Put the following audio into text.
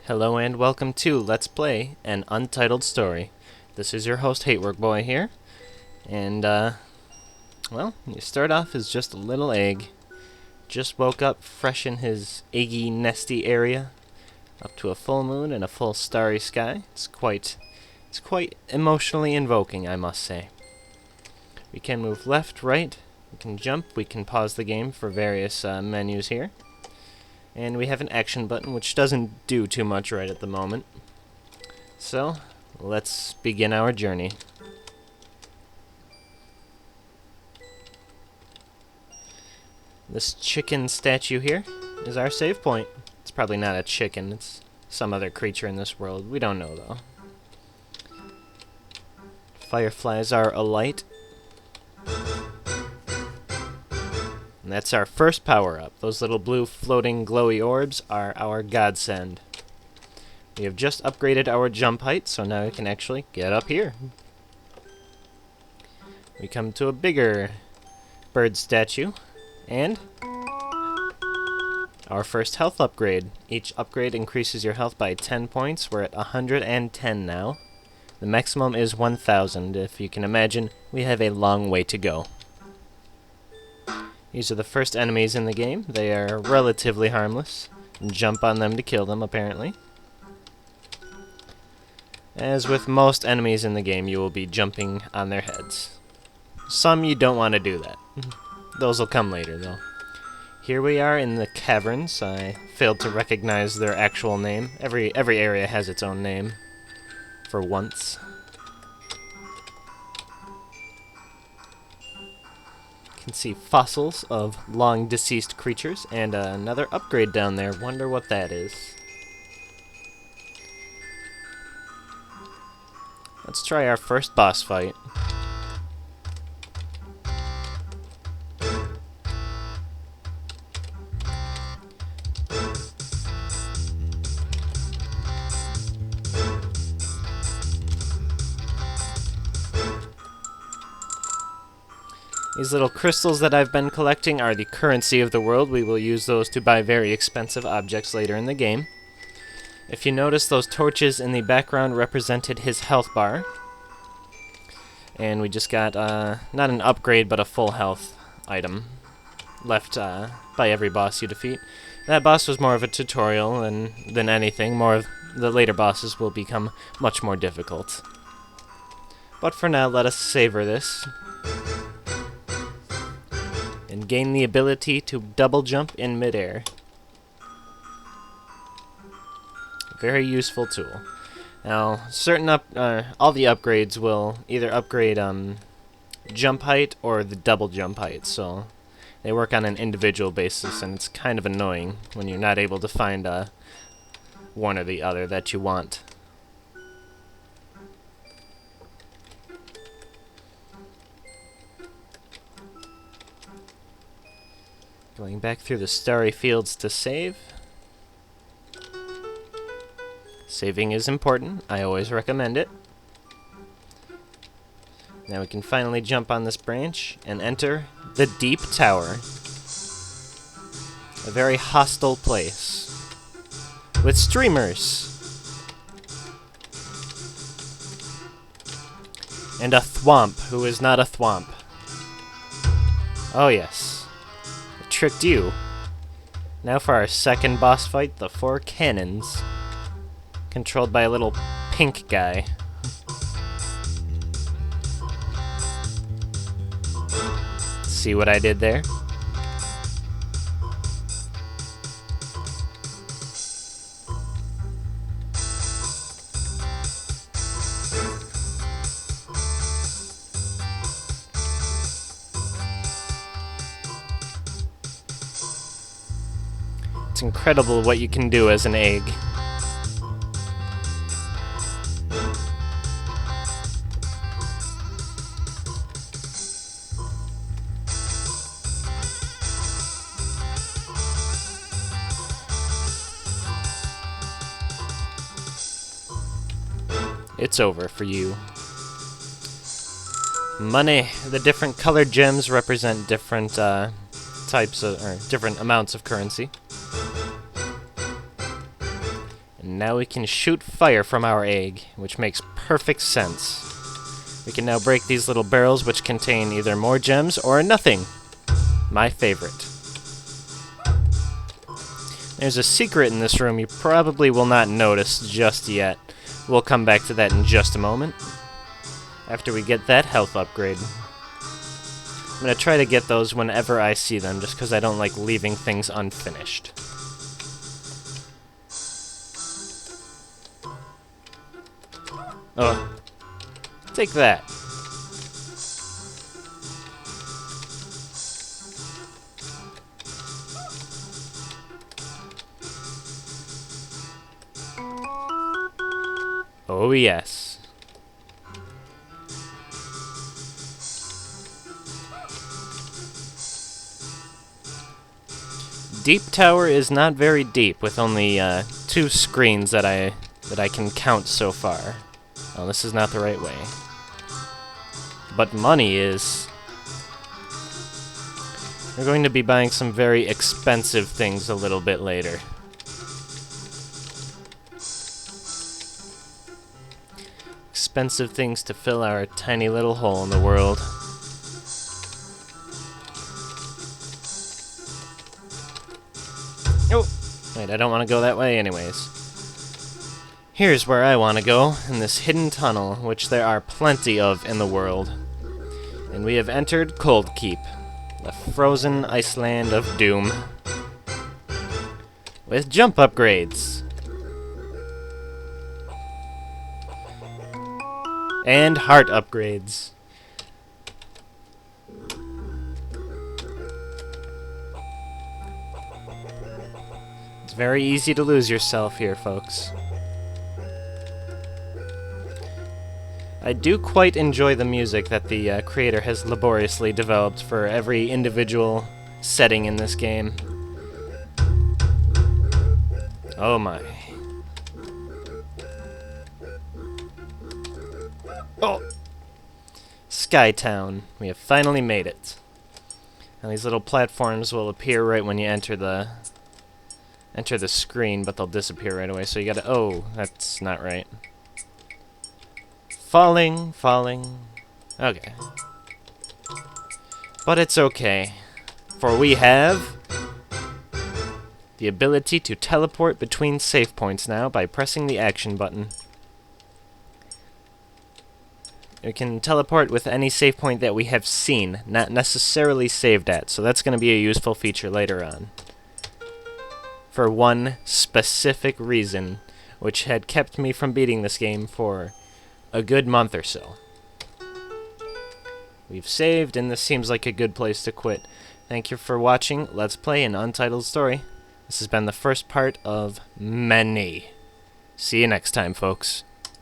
Hello and welcome to Let's Play an Untitled Story. This is your host, Hateworkboy here. And, well, you start off as just a little egg. Just woke up fresh in his eggy, nesty area. Up to a full moon and a full starry sky. It's quite emotionally invoking, I must say. We can move left, right, we can jump, we can pause the game for various menus here. And we have an action button, which doesn't do too much right at the moment. So, let's begin our journey. This chicken statue here is our save point. It's probably not a chicken, it's some other creature in this world. We don't know, though. Fireflies are alight. And that's our first power-up. Those little blue floating glowy orbs are our godsend. We have just upgraded our jump height, so now we can actually get up here. We come to a bigger bird statue, and our first health upgrade. Each upgrade increases your health by 10 points. We're at 110 now. The maximum is 1,000. If you can imagine, we have a long way to go. These are the first enemies in the game. They are relatively harmless. Jump on them to kill them, apparently. As with most enemies in the game, you will be jumping on their heads. Some you don't want to do that. Those will come later, though. Here we are in the Caverns. I failed to recognize their actual name. Every area has its own name, for once. You can see fossils of long-deceased creatures, and another upgrade down there. Wonder what that is. Let's try our first boss fight. These little crystals that I've been collecting are the currency of the world. We will use those to buy very expensive objects later in the game. If you notice, those torches in the background represented his health bar. And we just got, not an upgrade, but a full health item left by every boss you defeat. That boss was more of a tutorial than anything. More of the later bosses will become much more difficult. But for now, let us savor this. And gain the ability to double jump in midair. Very useful tool. Now, all the upgrades will either upgrade jump height or the double jump height, so they work on an individual basis, and it's kind of annoying when you're not able to find one or the other that you want. Going back through the starry fields to save. Saving is important. I always recommend it. Now we can finally jump on this branch and enter the Deep Tower. A very hostile place. With streamers. And a thwomp who is not a thwomp. Oh yes. Tricked you. Now for our second boss fight, the Four Cannons. Controlled by a little pink guy. See what I did there? It's incredible what you can do as an egg. It's over for you. Money. The different colored gems represent different types of, or different amounts of currency. And now we can shoot fire from our egg, which makes perfect sense. We can now break these little barrels, which contain either more gems or nothing. My favorite. There's a secret in this room you probably will not notice just yet. We'll come back to that in just a moment. After we get that health upgrade. I'm going to try to get those whenever I see them, just because I don't like leaving things unfinished. Oh. Take that. Oh, yes. Deep Tower is not very deep, with only 2 screens that I can count so far. Oh, this is not the right way. But money is. We're going to be buying some very expensive things a little bit later. Expensive things to fill our tiny little hole in the world. Oh! Wait, I don't want to go that way anyways. Here's where I want to go, in this hidden tunnel, which there are plenty of in the world. And we have entered Cold Keep, the frozen Iceland of doom. With jump upgrades. And heart upgrades. It's very easy to lose yourself here, folks. I do quite enjoy the music that the creator has laboriously developed for every individual setting in this game. Oh my. Oh! Skytown. We have finally made it. And these little platforms will appear right when you enter the screen, but they'll disappear right away. So you gotta... Oh, that's not right. Falling, falling. Okay. But it's okay. For we have the ability to teleport between save points now by pressing the action button. We can teleport with any save point that we have seen, not necessarily saved at, so that's going to be a useful feature later on. For one specific reason, which had kept me from beating this game for a good month or so. We've saved, and this seems like a good place to quit. Thank you for watching Let's Play an Untitled Story. This has been the first part of many. See you next time, folks.